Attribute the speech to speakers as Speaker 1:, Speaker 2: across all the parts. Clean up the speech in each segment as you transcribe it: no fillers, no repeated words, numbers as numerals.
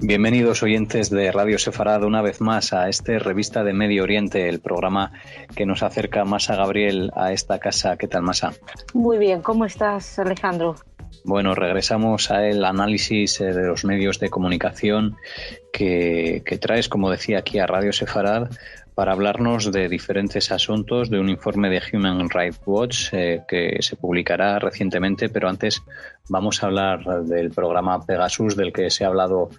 Speaker 1: Bienvenidos oyentes de Radio Sefarad una vez más a este Revista de Medio Oriente, el programa que nos acerca Masa Gabriel a esta casa. ¿Qué tal, Masa?
Speaker 2: Muy bien, ¿cómo estás, Alejandro?
Speaker 1: Bueno, regresamos al análisis de los medios de comunicación que traes, como decía, aquí a Radio Sefarad para hablarnos de diferentes asuntos, de un informe de Human Rights Watch que se publicará recientemente, pero antes vamos a hablar del programa Pegasus, del que se ha hablado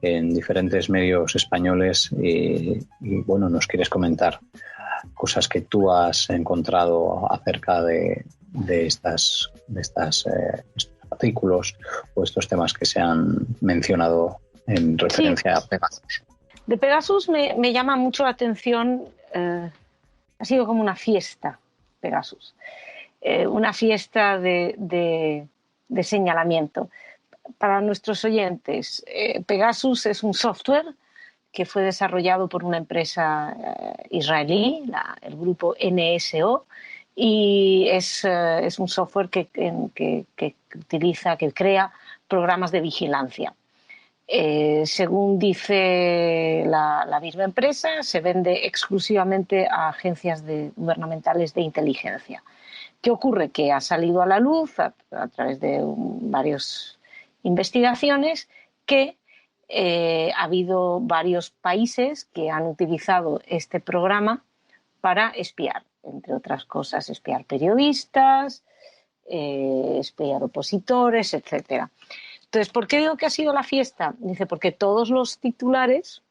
Speaker 1: en diferentes medios españoles y bueno, nos quieres comentar cosas que tú has encontrado acerca de estos artículos o estos temas que se han mencionado en referencia a Pegasus.
Speaker 2: De Pegasus me llama mucho la atención, ha sido como una fiesta, Pegasus, una fiesta de señalamiento. Para nuestros oyentes, Pegasus es un software que fue desarrollado por una empresa israelí, el grupo NSO, y es un software que crea programas de vigilancia. Según dice la misma empresa, se vende exclusivamente a agencias gubernamentales de inteligencia. ¿Qué ocurre? Que ha salido a la luz a través de varias investigaciones que ha habido varios países que han utilizado este programa para espiar, entre otras cosas, espiar periodistas, espiar opositores, etcétera. Entonces, ¿por qué digo que ha sido la fiesta? Dice, porque todos los titulares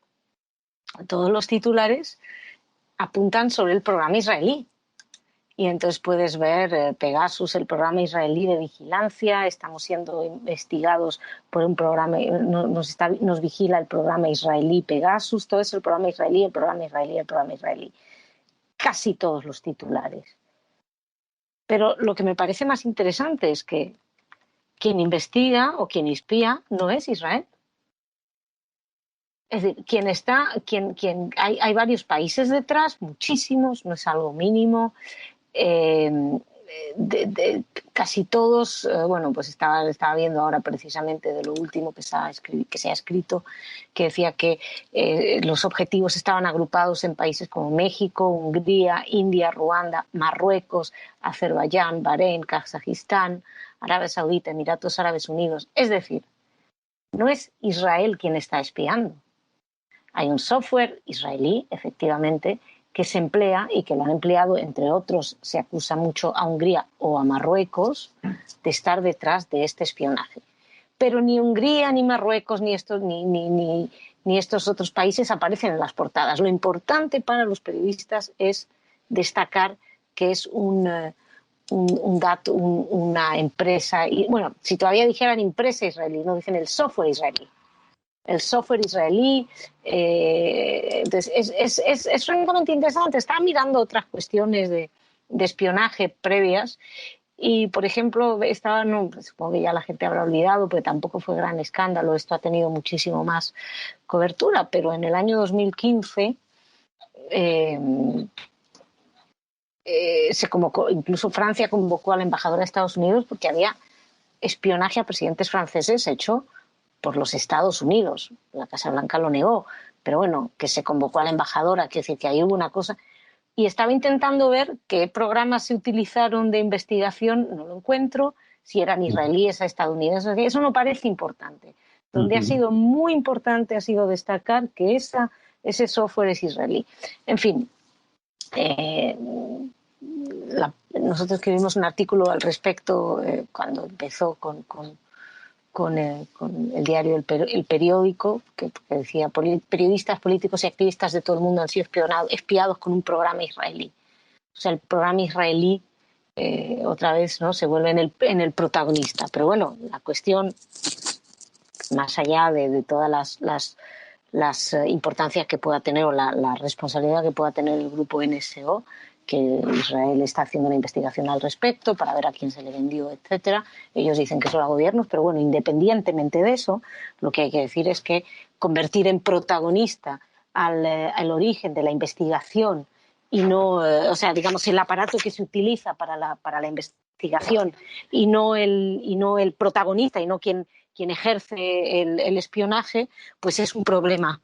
Speaker 2: apuntan sobre el programa israelí. Y entonces puedes ver Pegasus, el programa israelí de vigilancia, estamos siendo investigados por un programa, nos vigila el programa israelí Pegasus, todo es el programa israelí, el programa israelí, el programa israelí. Casi todos los titulares. Pero lo que me parece más interesante es que quien investiga o quien espía no es Israel. Es decir, hay varios países detrás, muchísimos, no es algo mínimo. Casi todos, bueno, pues estaba viendo ahora precisamente de lo último que se ha escrito, que decía que los objetivos estaban agrupados en países como México, Hungría, India, Ruanda, Marruecos, Azerbaiyán, Bahrein, Kazajistán, Arabia Saudita, Emiratos Árabes Unidos. Es decir, no es Israel quien está espiando. Hay un software israelí, efectivamente, que se emplea y que lo han empleado, entre otros, se acusa mucho a Hungría o a Marruecos de estar detrás de este espionaje. Pero ni Hungría, ni Marruecos, ni estos otros países aparecen en las portadas. Lo importante para los periodistas es destacar que es una empresa, y bueno, si todavía dijeran empresa israelí, no dicen el software israelí. El software israelí entonces es francamente interesante. Estaba mirando otras cuestiones de espionaje previas y, por ejemplo, supongo que ya la gente habrá olvidado, porque tampoco fue gran escándalo, esto ha tenido muchísimo más cobertura, pero en el año 2015 se convocó, incluso Francia convocó a la embajadora de Estados Unidos porque había espionaje a presidentes franceses hecho por los Estados Unidos. La Casa Blanca lo negó, pero bueno, que se convocó a la embajadora, quiere decir que ahí hubo una cosa. Y estaba intentando ver qué programas se utilizaron de investigación, no lo encuentro, si eran israelíes o estadounidenses, eso no parece importante. Donde ha sido muy importante ha sido destacar que ese software es israelí. En fin, nosotros escribimos un artículo al respecto cuando empezó con el diario El Periódico, que decía periodistas, políticos y activistas de todo el mundo han sido espiados con un programa israelí. O sea, el programa israelí otra vez, ¿no?, se vuelve en el protagonista. Pero bueno, la cuestión, más allá de todas las importancias que pueda tener o la responsabilidad que pueda tener el grupo NSO, que Israel está haciendo una investigación al respecto para ver a quién se le vendió, etcétera. Ellos dicen que son los gobiernos, pero bueno, independientemente de eso, lo que hay que decir es que convertir en protagonista al origen de la investigación y no, o sea, digamos, el aparato que se utiliza para la investigación y no el protagonista y no quien quien ejerce el espionaje, pues es un problema.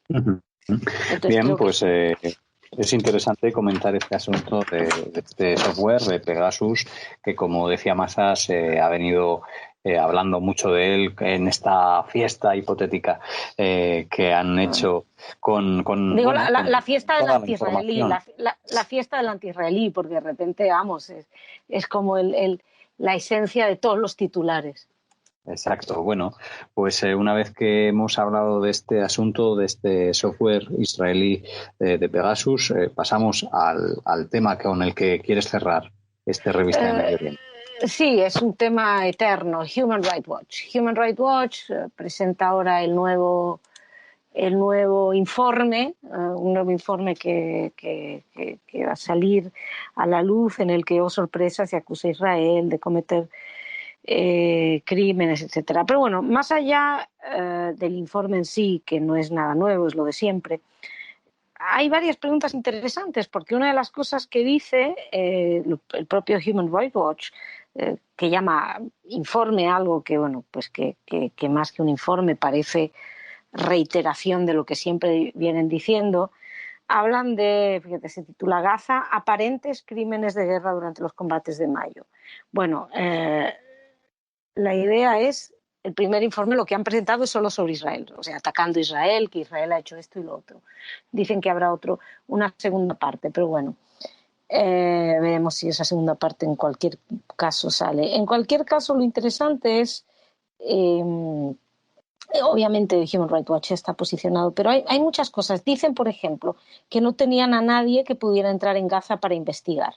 Speaker 1: Entonces, bien, pues es interesante comentar este asunto de este software de Pegasus, que como decía Massa, se ha venido hablando mucho de él en esta fiesta hipotética que han hecho con
Speaker 2: digo,
Speaker 1: bueno,
Speaker 2: la fiesta del
Speaker 1: toda la
Speaker 2: anti-israelí,
Speaker 1: información.
Speaker 2: la fiesta del anti-israelí, porque de repente, vamos, es como la esencia de todos los titulares.
Speaker 1: Exacto. Bueno, pues una vez que hemos hablado de este asunto, de este software israelí de Pegasus, pasamos al tema con el que quieres cerrar esta revista de Medio Oriente.
Speaker 2: Sí, es un tema eterno. Human Rights Watch. Human Rights Watch presenta ahora el nuevo informe, un nuevo informe que va a salir a la luz, en el que, oh sorpresa, se acusa a Israel de cometer crímenes, etcétera. Pero bueno, más allá del informe en sí, que no es nada nuevo, es lo de siempre, hay varias preguntas interesantes, porque una de las cosas que dice el propio Human Rights Watch, que llama informe algo que, bueno, pues que más que un informe parece reiteración de lo que siempre vienen diciendo, hablan de, fíjate, se titula Gaza, aparentes crímenes de guerra durante los combates de mayo. Bueno, la idea es, el primer informe lo que han presentado es solo sobre Israel, o sea, atacando a Israel, que Israel ha hecho esto y lo otro. Dicen que habrá una segunda parte, pero bueno, veremos si esa segunda parte en cualquier caso sale. En cualquier caso, lo interesante es, obviamente Human Rights Watch está posicionado, pero hay muchas cosas. Dicen, por ejemplo, que no tenían a nadie que pudiera entrar en Gaza para investigar.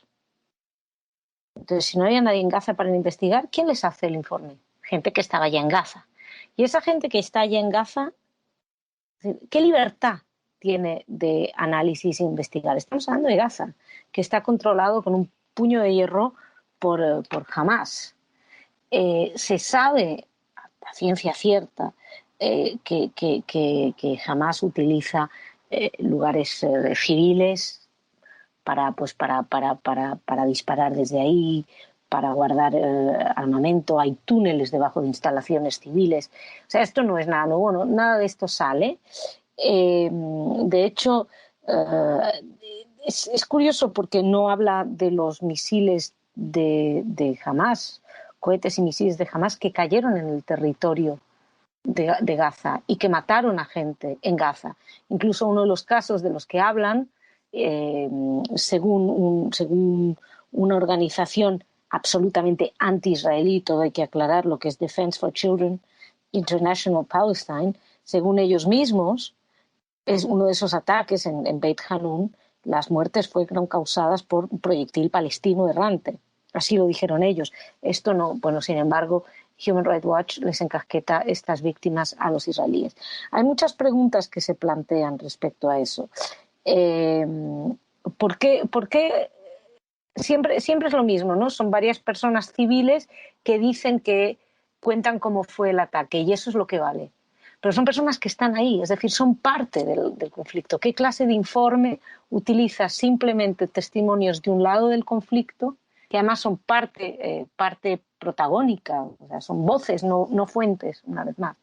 Speaker 2: Entonces, si no había nadie en Gaza para investigar, ¿quién les hace el informe? Gente que estaba ya en Gaza. Y esa gente que está ya en Gaza, ¿qué libertad tiene de análisis e investigar? Estamos hablando de Gaza, que está controlado con un puño de hierro por Hamas. Se sabe a ciencia cierta que Hamas utiliza lugares civiles para disparar desde ahí, para guardar armamento. Hay túneles debajo de instalaciones civiles. O sea, esto no es nada nuevo, ¿no? Nada de esto sale. De hecho, es curioso porque no habla de los misiles de Hamas, cohetes y misiles de Hamas que cayeron en el territorio de Gaza y que mataron a gente en Gaza. Incluso uno de los casos de los que hablan, según una organización absolutamente anti-israelí, todo hay que aclarar, lo que es Defense for Children International Palestine, según ellos mismos, es uno de esos ataques en Beit Hanun, las muertes fueron causadas por un proyectil palestino errante. Así lo dijeron ellos. Esto no, bueno, sin embargo, Human Rights Watch les encasqueta estas víctimas a los israelíes. Hay muchas preguntas que se plantean respecto a eso. ¿Por qué siempre es lo mismo, ¿no? Son varias personas civiles que dicen que cuentan cómo fue el ataque y eso es lo que vale. Pero son personas que están ahí, es decir, son parte del conflicto. ¿Qué clase de informe utiliza simplemente testimonios de un lado del conflicto, que además son parte protagónica, o sea, son voces, no fuentes, una vez más?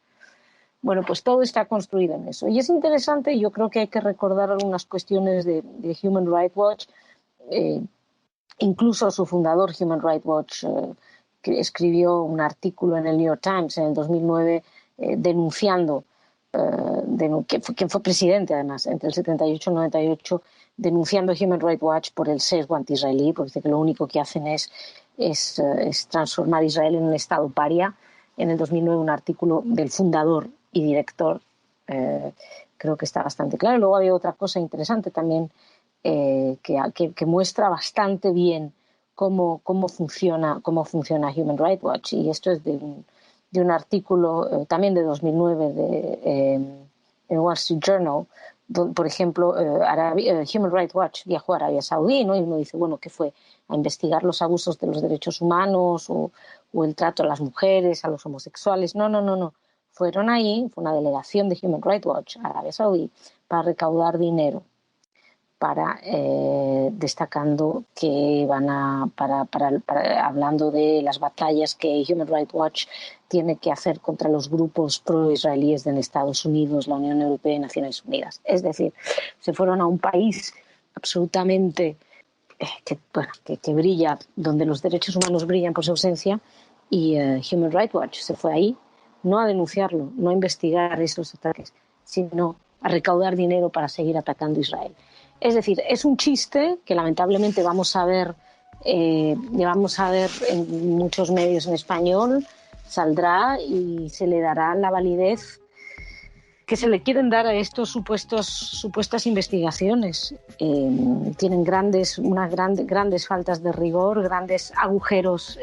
Speaker 2: Bueno, pues todo está construido en eso. Y es interesante, yo creo que hay que recordar algunas cuestiones de Human Rights Watch. Incluso su fundador, Human Rights Watch, que escribió un artículo en el New York Times en el 2009 denunciando, quien fue presidente además, entre el 78 y el 98, denunciando Human Rights Watch por el sesgo anti-israelí, porque dice que lo único que hacen es transformar a Israel en un estado paria. En el 2009 un artículo del fundador y director, creo que está bastante claro. Luego había otra cosa interesante también, que muestra bastante bien cómo funciona Human Rights Watch, y esto es de un artículo también de 2009 en Wall Street Journal, donde, por ejemplo, Human Rights Watch viajó a Arabia Saudí, ¿no? Y uno dice, bueno, ¿qué fue? ¿A investigar los abusos de los derechos humanos o el trato a las mujeres, a los homosexuales? No. Fueron ahí, fue una delegación de Human Rights Watch a Arabia Saudí para recaudar dinero para destacando que hablando de las batallas que Human Rights Watch tiene que hacer contra los grupos pro-israelíes en Estados Unidos, la Unión Europea y Naciones Unidas. Es decir, se fueron a un país absolutamente que brilla, donde los derechos humanos brillan por su ausencia, y Human Rights Watch se fue ahí no a denunciarlo, no a investigar esos ataques, sino a recaudar dinero para seguir atacando a Israel. Es decir, es un chiste que lamentablemente vamos a ver en muchos medios en español, saldrá y se le dará la validez que se le quieren dar a estos supuestas investigaciones. Tienen grandes faltas de rigor, grandes agujeros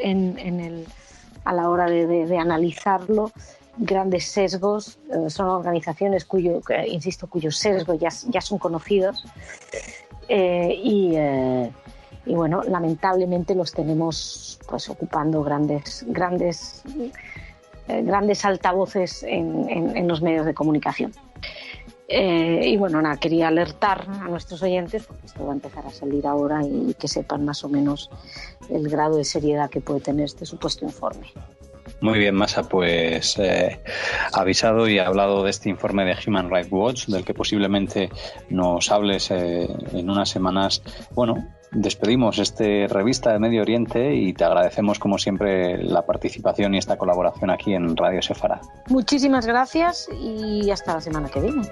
Speaker 2: a la hora de analizarlo, grandes sesgos. Son organizaciones cuyos sesgos ya son conocidos, y bueno, lamentablemente los tenemos pues ocupando grandes altavoces en los medios de comunicación. Y bueno, quería alertar a nuestros oyentes, porque esto va a empezar a salir ahora, y que sepan más o menos el grado de seriedad que puede tener este supuesto informe.
Speaker 1: Muy bien, Masa, pues avisado y hablado de este informe de Human Rights Watch, del que posiblemente nos hables en unas semanas. Bueno, despedimos esta revista de Medio Oriente y te agradecemos como siempre la participación y esta colaboración aquí en Radio Sefarad.
Speaker 2: Muchísimas gracias y hasta la semana que viene.